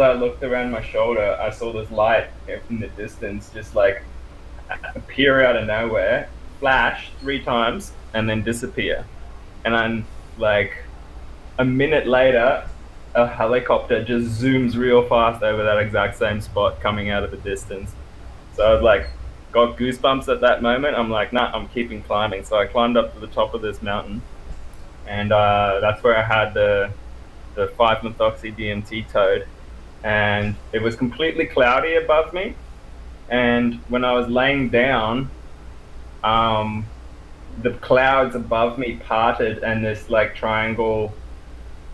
I looked around my shoulder, I saw this light in the distance just like appear out of nowhere, flash 3 times, and then disappear. And then, like, a minute later, a helicopter just zooms real fast over that exact same spot coming out of the distance. So I was like, got goosebumps at that moment. I'm like, nah, I'm keeping climbing. So I climbed up to the top of this mountain, and that's where I had the 5-methoxy DMT toad, and it was completely cloudy above me. And when I was laying down, um, the clouds above me parted, and this like triangle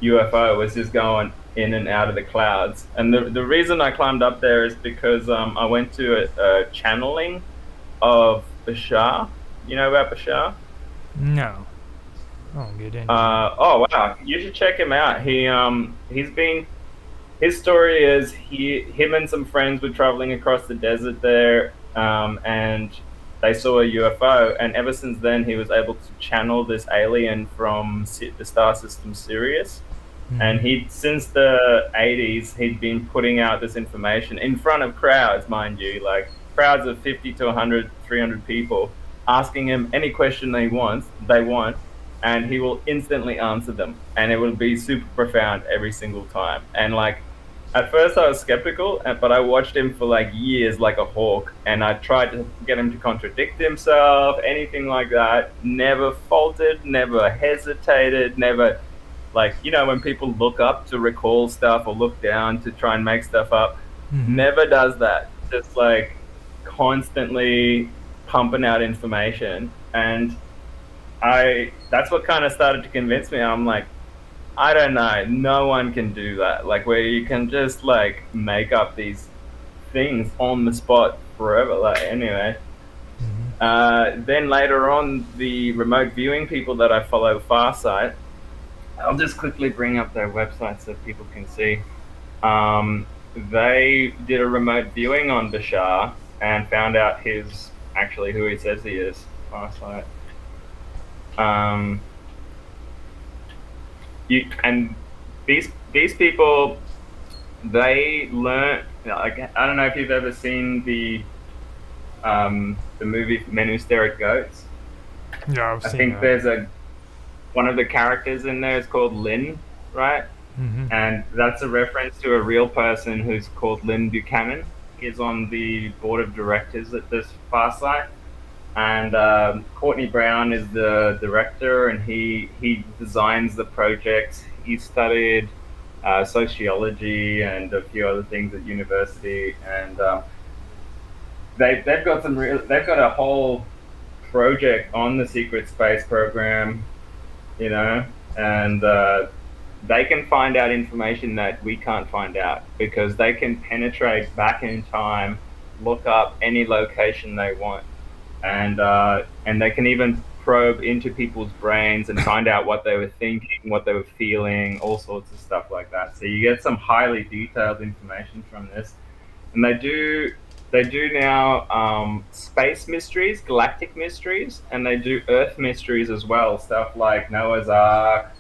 UFO was just going in and out of the clouds. And the reason I climbed up there is because I went to a channeling of Bashar. You know about Bashar? No, I don't get into it. Oh wow, you should check him out. He's been his story is him and some friends were traveling across the desert there, and they saw a UFO, and ever since then he was able to channel this alien from the star system Sirius. And Mm-hmm. he since the 80s he'd been putting out this information in front of crowds, mind you, like crowds of 50 to 100, 300 people, asking him any question they want, and he will instantly answer them, and it will be super profound every single time. And like at first I was skeptical, but I watched him for like years like a hawk, and I tried to get him to contradict himself, anything like that. Never faltered, never hesitated, never, like, when people look up to recall stuff or look down to try and make stuff up, Mm-hmm. never does that. Just like constantly pumping out information. And that's what kind of started to convince me. I'm like, I don't know, no one can do that. Like where you can just like make up these things on the spot forever. Like anyway. Mm-hmm. Then later on, the remote viewing people that I follow, Farsight, I'll just quickly bring up their website so people can see. They did a remote viewing on Bashar and found out he's actually who he says he is. Farsight. Um, and these people, they learn. Like, I don't know if you've ever seen the movie Men Who Stare at Goats. Yeah, I've I seen think that. there's a one of the characters in there is called Lynn, right? Mm-hmm. And that's a reference to a real person who's called Lynn Buchanan. He's on the board of directors at this Farsight. And Courtney Brown is the director, and he designs the project. He studied sociology and a few other things at university, and they've got a whole project on the secret space program, you know, and they can find out information that we can't find out because they can penetrate back in time, look up any location they want, and they can even probe into people's brains and find out what they were thinking, what they were feeling, all sorts of stuff like that. So you get some highly detailed information from this, and they do now space mysteries, galactic mysteries, and they do Earth mysteries as well. Stuff like Noah's Ark,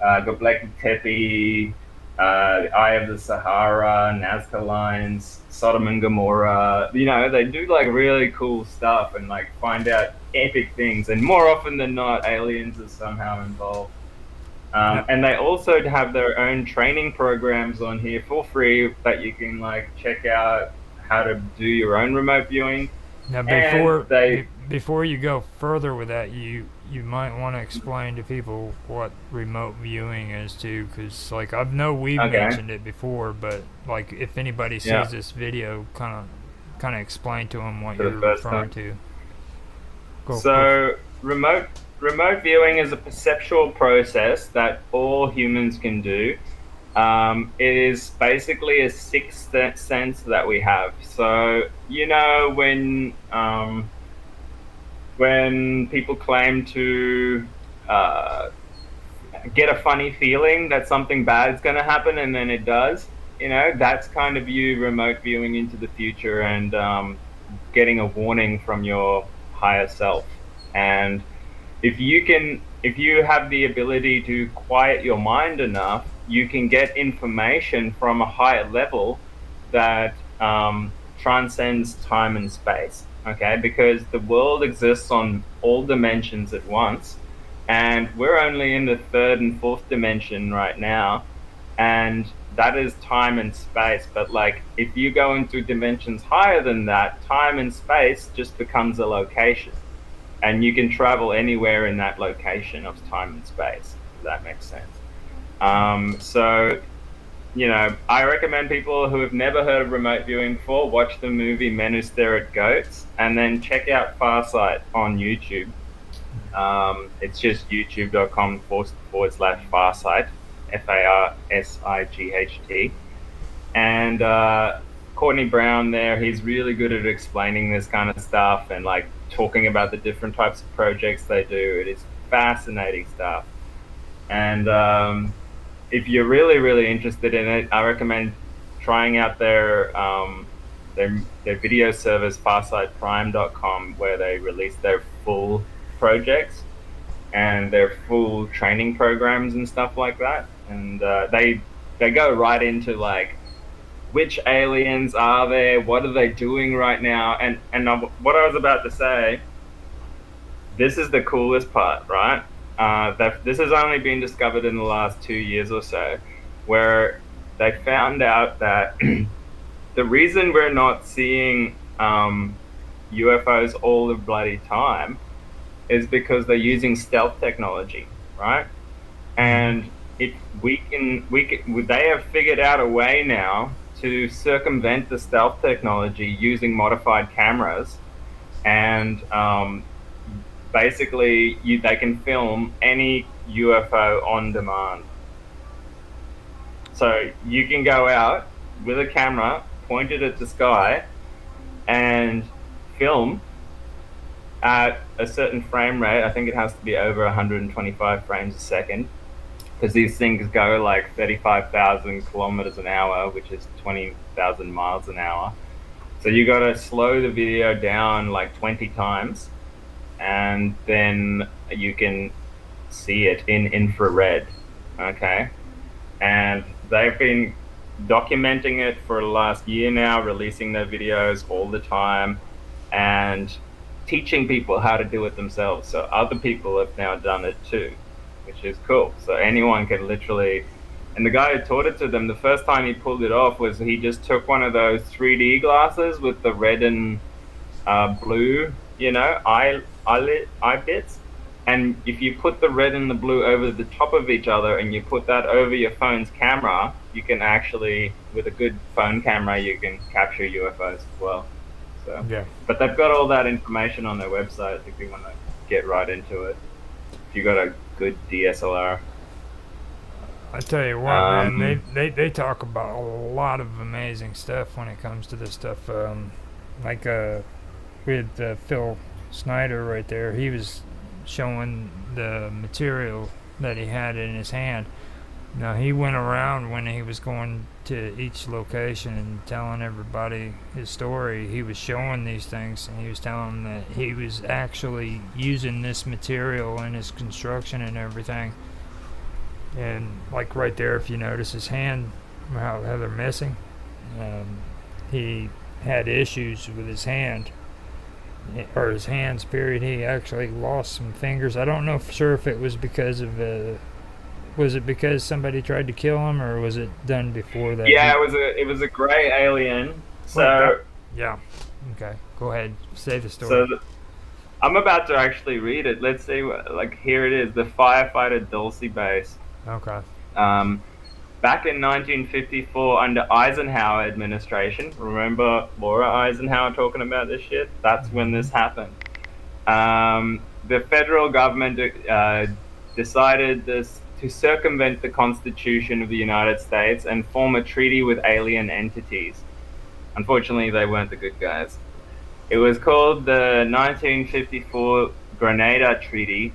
Göbekli Tepe, the Eye of the Sahara, Nazca Lines, Sodom and Gomorrah. They do like really cool stuff and like find out epic things. And more often than not, aliens are somehow involved. Now, And they also have their own training programs on here for free that you can like check out how to do your own remote viewing. now And before you go further with that, you might want to explain to people what remote viewing is too, because like I know we've okay, mentioned it before, but like if anybody yeah, sees this video, kind of explain to them what for the you're first referring time. to. Go. So remote viewing is a perceptual process that all humans can do. It is basically a sixth sense that we have. So when people claim to uh, get a funny feeling that something bad is going to happen and then it does, that's kind of you remote viewing into the future and getting a warning from your higher self. And if you have the ability to quiet your mind enough, you can get information from a higher level that transcends time and space. Okay, because the world exists on all dimensions at once, and we're only in the third and fourth dimension right now, and that is time and space. But like, if you go into dimensions higher than that, time and space just becomes a location, and you can travel anywhere in that location of time and space. If that makes sense. So, I recommend people who have never heard of remote viewing before watch the movie Men Who Stare at Goats, and then check out Farsight on YouTube. It's just youtube.com/Farsight, FARSIGHT. And Courtney Brown there, he's really good at explaining this kind of stuff and like talking about the different types of projects they do. It is fascinating stuff. And if you're really, really interested in it, I recommend trying out their video service, farsightprime.com, where they release their full projects and their full training programs and stuff like that. And they go right into like, which aliens are there? What are they doing right now? And what I was about to say, this is the coolest part, right? This has only been discovered in the last 2 years or so, where they found out that the reason we're not seeing UFOs all the bloody time is because they're using stealth technology, right? And if they have figured out a way now to circumvent the stealth technology using modified cameras, and basically they can film any UFO on demand. So you can go out with a camera pointed at the sky and film at a certain frame rate. I think it has to be over 125 frames a second, because these things go like 35,000 kilometers an hour, which is 20,000 miles an hour. So you got to slow the video down like 20 times, and then you can see it in infrared. Okay. And they've been documenting it for the last year now, releasing their videos all the time and teaching people how to do it themselves. So other people have now done it too, which is cool. So anyone can literally, and the guy who taught it to them, the first time he pulled it off was he just took one of those 3D glasses with the red and blue, eye bits. And if you put the red and the blue over the top of each other and you put that over your phone's camera, you can actually, with a good phone camera, you can capture UFOs as well. So, Yeah. But they've got all that information on their website if you want to get right into it. If you got a good DSLR. I tell you what, man, they talk about a lot of amazing stuff when it comes to this stuff. Like with Phil Snyder right there, he was showing the material that he had in his hand. Now, he went around when he was going to each location and telling everybody his story. He was showing these things, and he was telling them that he was actually using this material in his construction and everything. And like right there, if you notice his hand, how they're missing, he had issues with his hand, or his hands, period. He actually lost some fingers. I don't know for sure if it was because of was it because somebody tried to kill him, or was it done before that? Yeah, it was a gray alien. So yeah, okay, go ahead, say the story. So I'm about to actually read it. Let's see, here it is, the firefighter Dulcie base. Okay. Back in 1954, under Eisenhower administration, remember Laura Eisenhower talking about this shit? That's when this happened. The federal government decided to circumvent the Constitution of the United States and form a treaty with alien entities. Unfortunately, they weren't the good guys. It was called the 1954 Grenada Treaty,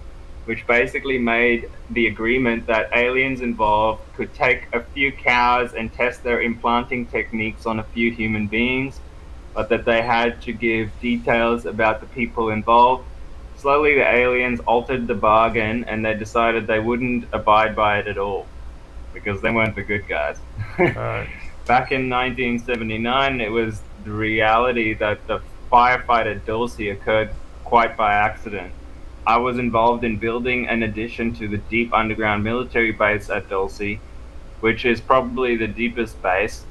which basically made the agreement that aliens involved could take a few cows and test their implanting techniques on a few human beings, but that they had to give details about the people involved. Slowly, the aliens altered the bargain, and they decided they wouldn't abide by it at all. because they weren't the good guys. Right. Back in 1979, it was the reality that the firefight at Dulce occurred quite by accident. I was involved in building an addition to the deep underground military base at Dulce, which is probably the deepest base.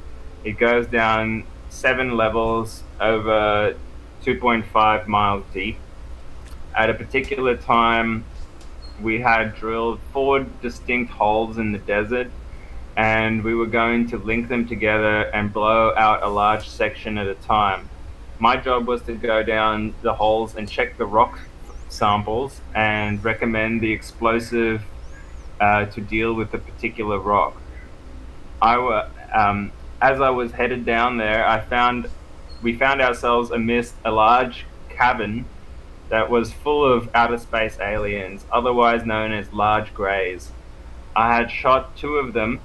It goes down 7 levels over 2.5 miles deep. At a particular time, we had drilled 4 distinct holes in the desert, and we were going to link them together and blow out a large section at a time. My job was to go down the holes and check the rock samples and recommend the explosive to deal with the particular rock. As I was headed down there, we found ourselves amidst a large cavern that was full of outer space aliens, otherwise known as large greys. I had shot 2 of them.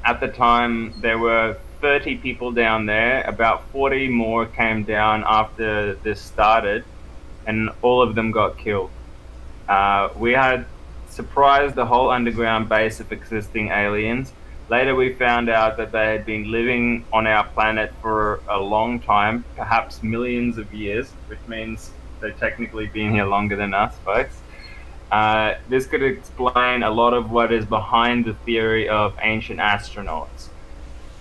At the time, there were 30 people down there. About 40 more came down after this started, and all of them got killed. We had surprised the whole underground base of existing aliens. Later, we found out that they had been living on our planet for a long time, perhaps millions of years, which means they've technically been here longer than us, folks. This could explain a lot of what is behind the theory of ancient astronauts.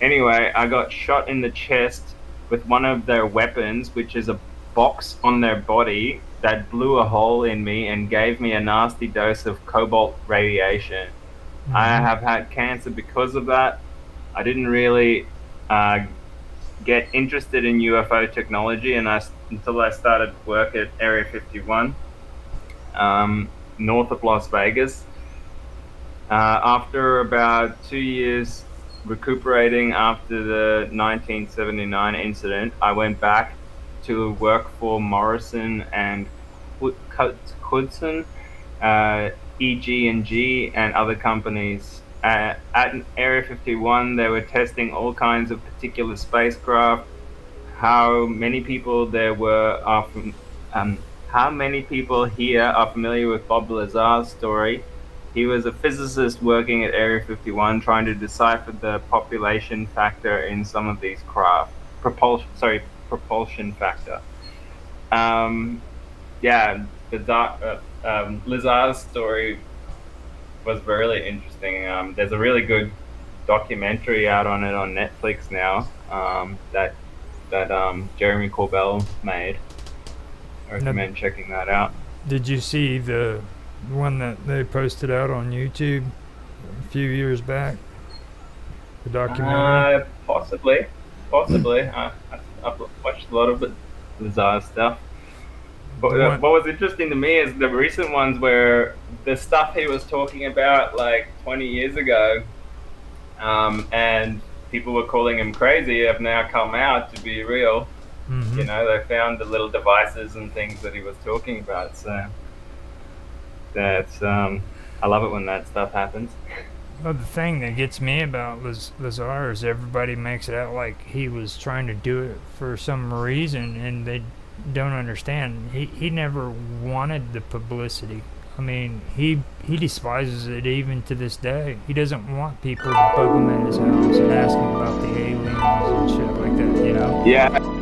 Anyway, I got shot in the chest with one of their weapons, which is a box on their body that blew a hole in me and gave me a nasty dose of cobalt radiation. Mm-hmm. I have had cancer because of that. I didn't really get interested in UFO technology until I started work at Area 51, north of Las Vegas. After about 2 years recuperating after the 1979 incident, I went back to work for Morrison and Hudson, EG&G, and other companies. At Area 51, they were testing all kinds of particular spacecraft. How many people here are familiar with Bob Lazar's story? He was a physicist working at Area 51 trying to decipher the population factor in some of these craft. Propulsion factor. Lazar's story was really interesting. There's a really good documentary out on it on Netflix now that Jeremy Corbell made. I recommend checking that out. Did you see the one that they posted out on YouTube a few years back? The documentary? Possibly. I've watched a lot of Lazar stuff. But what was interesting to me is the recent ones where the stuff he was talking about like 20 years ago, and people were calling him crazy, have now come out to be real. Mm-hmm. You know, they found the little devices and things that he was talking about. So that's I love it when that stuff happens. Well, the thing that gets me about Lazar is everybody makes it out like he was trying to do it for some reason, and they don't understand. He never wanted the publicity. I mean, he despises it even to this day. He doesn't want people to bug him at his house and ask him about the aliens and shit like that, you know? Yeah.